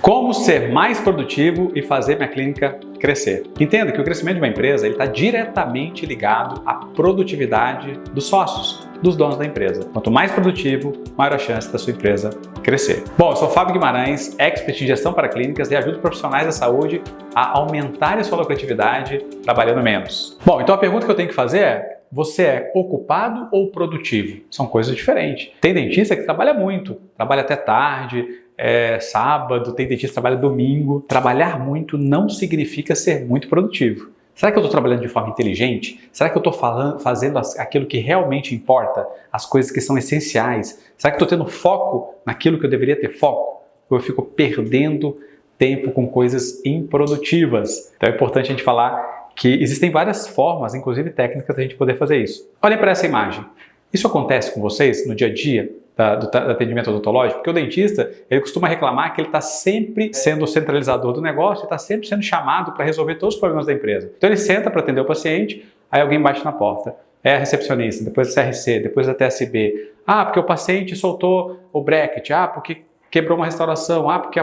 Como ser mais produtivo e fazer minha clínica crescer? Entenda que o crescimento de uma empresa está diretamente ligado à produtividade dos sócios, dos donos da empresa. Quanto mais produtivo, maior a chance da sua empresa crescer. Bom, eu sou Fábio Guimarães, expert em gestão para clínicas e ajudo profissionais da saúde a aumentarem a sua lucratividade trabalhando menos. Bom, então a pergunta que eu tenho que fazer é: você é ocupado ou produtivo? São coisas diferentes. Tem dentista que trabalha muito, trabalha até tarde, sábado, tem dentista que trabalha domingo. Trabalhar muito não significa ser muito produtivo. Será que eu estou trabalhando de forma inteligente? Será que eu estou fazendo aquilo que realmente importa? As coisas que são essenciais? Será que estou tendo foco naquilo que eu deveria ter foco? Ou eu fico perdendo tempo com coisas improdutivas? Então é importante a gente falar que existem várias formas, inclusive técnicas, da gente poder fazer isso. Olhem para essa imagem. Isso acontece com vocês no dia a dia do atendimento odontológico? Porque o dentista, ele costuma reclamar que ele está sempre sendo o centralizador do negócio e está sempre sendo chamado para resolver todos os problemas da empresa. Então ele senta para atender o paciente, aí alguém bate na porta. É a recepcionista, depois a CRC, depois a TSB. Ah, porque o paciente soltou o bracket. Ah, porque quebrou uma restauração, porque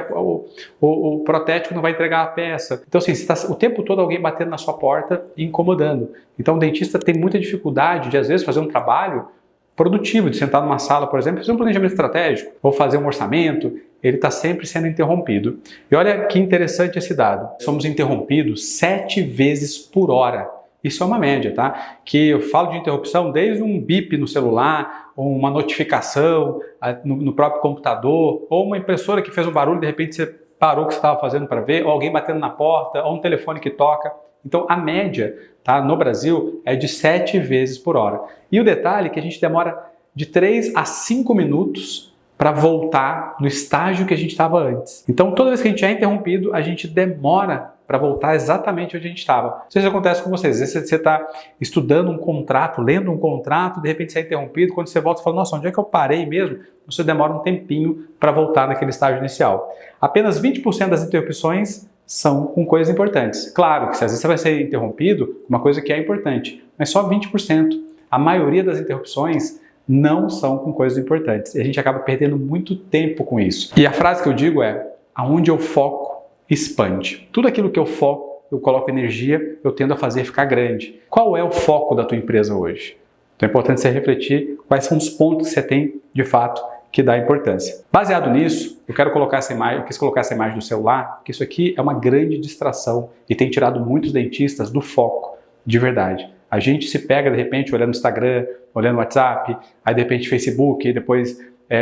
o protético não vai entregar a peça. Então, assim, você está o tempo todo alguém batendo na sua porta e incomodando. Então, o dentista tem muita dificuldade de, às vezes, fazer um trabalho produtivo, de sentar numa sala, por exemplo, fazer um planejamento estratégico ou fazer um orçamento. Ele está sempre sendo interrompido. E olha que interessante esse dado. Somos interrompidos 7 vezes por hora. Isso é uma média, tá? Que eu falo de interrupção desde um bip no celular, ou uma notificação no próprio computador, ou uma impressora que fez um barulho, de repente você parou o que você estava fazendo para ver, ou alguém batendo na porta, ou um telefone que toca. Então a média, tá, no Brasil é de 7 vezes por hora. E o detalhe é que a gente demora de 3 a 5 minutos para voltar no estágio que a gente estava antes. Então toda vez que a gente é interrompido, a gente demora para voltar exatamente onde a gente estava. Não sei se acontece com vocês. Às vezes você está estudando um contrato, lendo um contrato, de repente você é interrompido, quando você volta você fala: nossa, onde é que eu parei mesmo? Você demora um tempinho para voltar naquele estágio inicial. Apenas 20% das interrupções são com coisas importantes. Claro que às vezes você vai ser interrompido com uma coisa que é importante, mas só 20%. A maioria das interrupções não são com coisas importantes. E a gente acaba perdendo muito tempo com isso. E a frase que eu digo é: aonde eu foco, expande. Tudo aquilo que eu foco, eu coloco energia, eu tendo a fazer ficar grande. Qual é o foco da tua empresa hoje? Então é importante você refletir quais são os pontos que você tem, de fato, que dá importância. Baseado nisso, eu quis colocar essa imagem no celular, porque isso aqui é uma grande distração e tem tirado muitos dentistas do foco, de verdade. A gente se pega, de repente, olhando o Instagram, olhando o WhatsApp, aí de repente Facebook, aí depois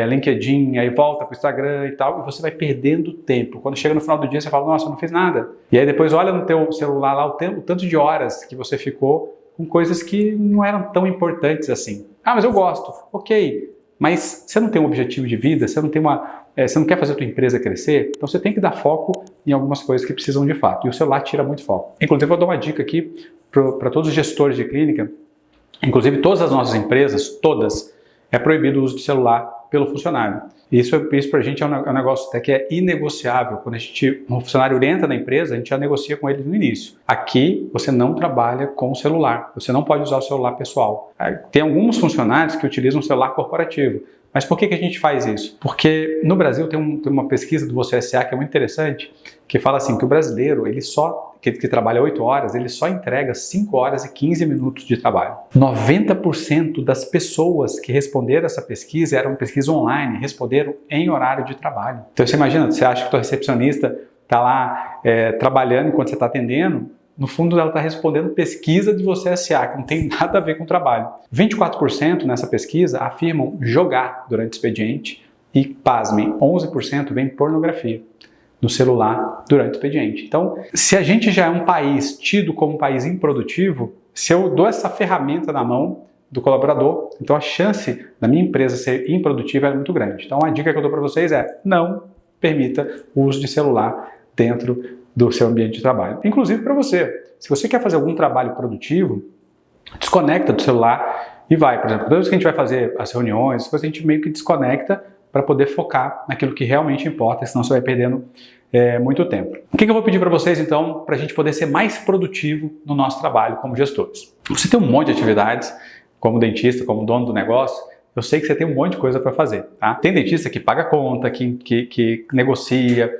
LinkedIn, aí volta para o Instagram e tal, e você vai perdendo tempo. Quando chega no final do dia, você fala: nossa, eu não fiz nada. E aí depois olha no teu celular lá o tanto de horas que você ficou com coisas que não eram tão importantes assim. Ah, mas eu gosto. Ok, mas você não tem um objetivo de vida, você não quer fazer a tua empresa crescer, então você tem que dar foco em algumas coisas que precisam de fato. E o celular tira muito foco. Inclusive, eu vou dar uma dica aqui para todos os gestores de clínica. Inclusive, todas as nossas empresas, todas, é proibido o uso de celular pelo funcionário. Isso para a gente é um negócio até que é inegociável. Quando um funcionário entra na empresa, a gente já negocia com ele no início. Aqui, você não trabalha com o celular. Você não pode usar o celular pessoal. Tem alguns funcionários que utilizam o celular corporativo. Mas por que a gente faz isso? Porque no Brasil tem uma pesquisa do Você SA que é muito interessante, que fala assim, que o brasileiro, que trabalha 8 horas, ele só entrega 5 horas e 15 minutos de trabalho. 90% das pessoas que responderam essa pesquisa, era uma pesquisa online, responderam em horário de trabalho. Então você imagina, você acha que a tua recepcionista está lá trabalhando enquanto você está atendendo, no fundo ela está respondendo pesquisa de Você SA, que não tem nada a ver com o trabalho. 24% nessa pesquisa afirmam jogar durante o expediente e, pasmem, 11% vem pornografia no celular durante o expediente. Então, se a gente já é um país tido como um país improdutivo, se eu dou essa ferramenta na mão do colaborador, então a chance da minha empresa ser improdutiva é muito grande. Então, a dica que eu dou para vocês é: não permita o uso de celular dentro do seu ambiente de trabalho. Inclusive para você. Se você quer fazer algum trabalho produtivo, desconecta do celular e vai. Por exemplo, toda vez que a gente vai fazer as reuniões, depois a gente meio que desconecta para poder focar naquilo que realmente importa, senão você vai perdendo muito tempo. O que eu vou pedir para vocês, então, para a gente poder ser mais produtivo no nosso trabalho como gestores? Você tem um monte de atividades, como dentista, como dono do negócio, eu sei que você tem um monte de coisa para fazer, tá? Tem dentista que paga conta, que negocia,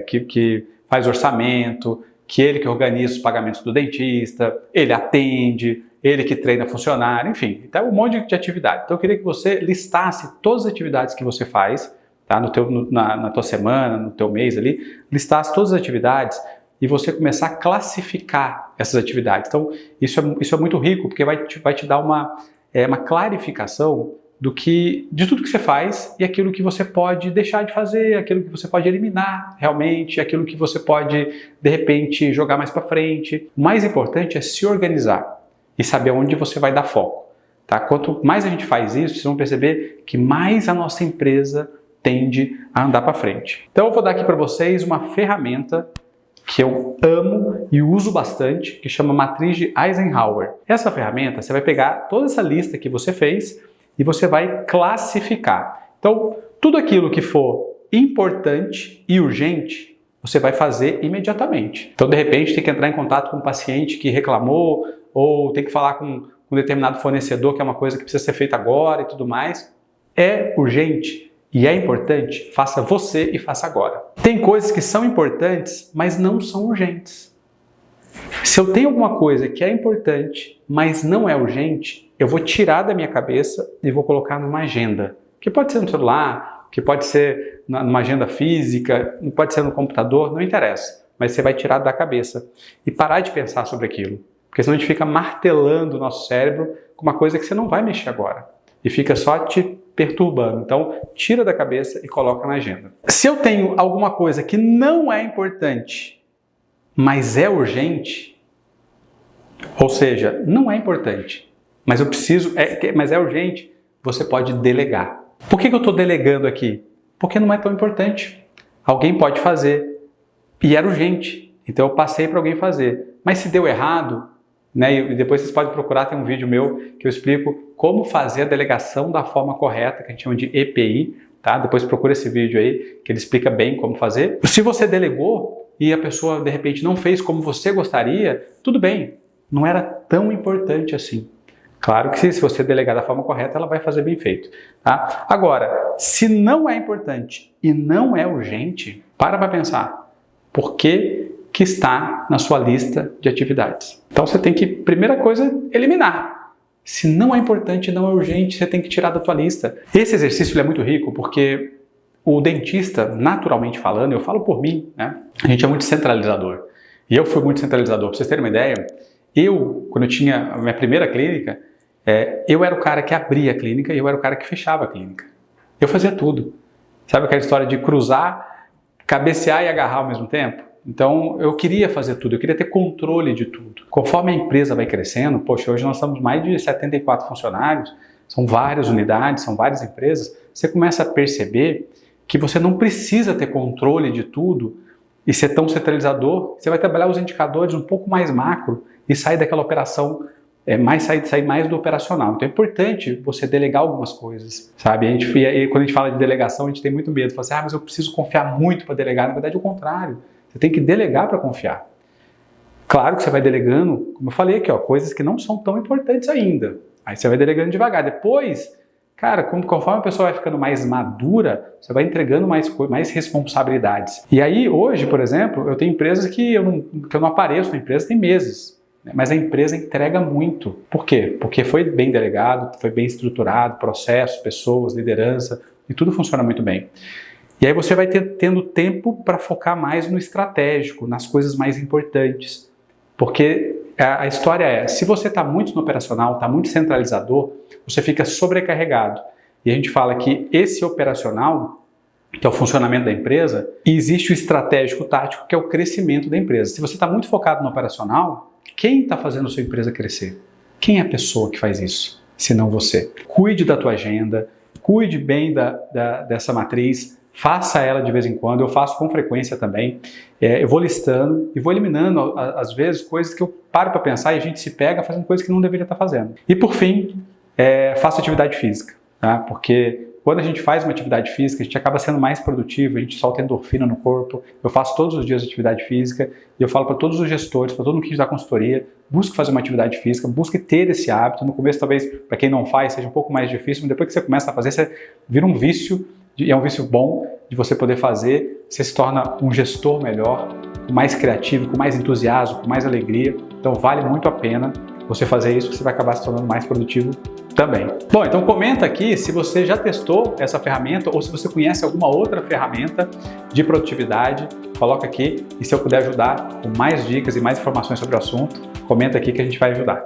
que faz orçamento, que ele que organiza os pagamentos do dentista, ele atende, ele que treina funcionário, enfim, então um monte de atividade. Então eu queria que você listasse todas as atividades que você faz, tá? Na tua semana, no teu mês ali, listasse todas as atividades e você começar a classificar essas atividades. Então isso é muito rico, porque vai te dar uma clarificação de tudo que você faz e aquilo que você pode deixar de fazer, aquilo que você pode eliminar realmente, aquilo que você pode, de repente, jogar mais para frente. O mais importante é se organizar e saber onde você vai dar foco. Tá? Quanto mais a gente faz isso, vocês vão perceber que mais a nossa empresa tende a andar para frente. Então eu vou dar aqui para vocês uma ferramenta que eu amo e uso bastante, que chama Matriz de Eisenhower. Essa ferramenta, você vai pegar toda essa lista que você fez e você vai classificar. Então, tudo aquilo que for importante e urgente, você vai fazer imediatamente. Então, de repente, tem que entrar em contato com um paciente que reclamou, ou tem que falar com um determinado fornecedor, que é uma coisa que precisa ser feita agora e tudo mais. É urgente e é importante, faça você e faça agora. Tem coisas que são importantes, mas não são urgentes. Se eu tenho alguma coisa que é importante, mas não é urgente, eu vou tirar da minha cabeça e vou colocar numa agenda. Que pode ser no celular, que pode ser numa agenda física, pode ser no computador, não interessa. Mas você vai tirar da cabeça e parar de pensar sobre aquilo. Porque senão a gente fica martelando o nosso cérebro com uma coisa que você não vai mexer agora. E fica só te perturbando. Então, tira da cabeça e coloca na agenda. Se eu tenho alguma coisa que não é importante, mas é urgente, ou seja, não é importante, mas eu preciso, mas é urgente, você pode delegar. Por que eu estou delegando aqui? Porque não é tão importante. Alguém pode fazer e era urgente, então eu passei para alguém fazer. Mas se deu errado, né, e depois vocês podem procurar, tem um vídeo meu que eu explico como fazer a delegação da forma correta, que a gente chama de EPI, tá? Depois procura esse vídeo aí, que ele explica bem como fazer. Se você delegou e a pessoa de repente não fez como você gostaria, tudo bem, não era tão importante assim. Claro que se você delegar da forma correta, ela vai fazer bem feito. Tá? Agora, se não é importante e não é urgente, para pensar. Por que está na sua lista de atividades? Então você tem que, primeira coisa, eliminar. Se não é importante e não é urgente, você tem que tirar da tua lista. Esse exercício é muito rico porque o dentista, naturalmente falando, eu falo por mim, né? A gente é muito centralizador. E eu fui muito centralizador. Para vocês terem uma ideia, quando eu tinha a minha primeira clínica, eu era o cara que abria a clínica e eu era o cara que fechava a clínica. Eu fazia tudo. Sabe aquela história de cruzar, cabecear e agarrar ao mesmo tempo? Então, eu queria fazer tudo, eu queria ter controle de tudo. Conforme a empresa vai crescendo, poxa, hoje nós estamos mais de 74 funcionários, são várias unidades, são várias empresas, você começa a perceber que você não precisa ter controle de tudo e ser tão centralizador, você vai trabalhar os indicadores um pouco mais macro e sair daquela operação, sair mais do operacional. Então é importante você delegar algumas coisas, sabe? Quando a gente fala de delegação, a gente tem muito medo, fala assim, mas eu preciso confiar muito para delegar. Na verdade é o contrário, você tem que delegar para confiar. Claro que você vai delegando, como eu falei aqui, coisas que não são tão importantes ainda. Aí você vai delegando devagar. Depois, cara, conforme a pessoa vai ficando mais madura, você vai entregando mais responsabilidades. E aí, hoje, por exemplo, eu tenho empresas que eu não apareço na empresa tem meses. Mas a empresa entrega muito. Por quê? Porque foi bem delegado, foi bem estruturado, processo, pessoas, liderança, e tudo funciona muito bem. E aí você vai tendo tempo para focar mais no estratégico, nas coisas mais importantes. Porque a história se você está muito no operacional, está muito centralizador, você fica sobrecarregado. E a gente fala que esse operacional, que é o funcionamento da empresa, e existe o estratégico tático, que é o crescimento da empresa. Se você está muito focado no operacional, quem está fazendo a sua empresa crescer? Quem é a pessoa que faz isso, se não você? Cuide da tua agenda, cuide bem dessa matriz, faça ela de vez em quando, eu faço com frequência também. Eu vou listando e vou eliminando, às vezes, coisas que eu paro para pensar e a gente se pega fazendo coisas que não deveria estar fazendo. E por fim, faça atividade física, tá? Porque quando a gente faz uma atividade física, a gente acaba sendo mais produtivo, a gente solta endorfina no corpo. Eu faço todos os dias atividade física e eu falo para todos os gestores, para todo mundo que dá consultoria, busque fazer uma atividade física, busque ter esse hábito. No começo, talvez, para quem não faz, seja um pouco mais difícil, mas depois que você começa a fazer, você vira um vício, e é um vício bom de você poder fazer, você se torna um gestor melhor, mais criativo, com mais entusiasmo, com mais alegria. Então vale muito a pena você fazer isso, que você vai acabar se tornando mais produtivo também. Bom, então comenta aqui se você já testou essa ferramenta ou se você conhece alguma outra ferramenta de produtividade, coloca aqui e se eu puder ajudar com mais dicas e mais informações sobre o assunto, comenta aqui que a gente vai ajudar.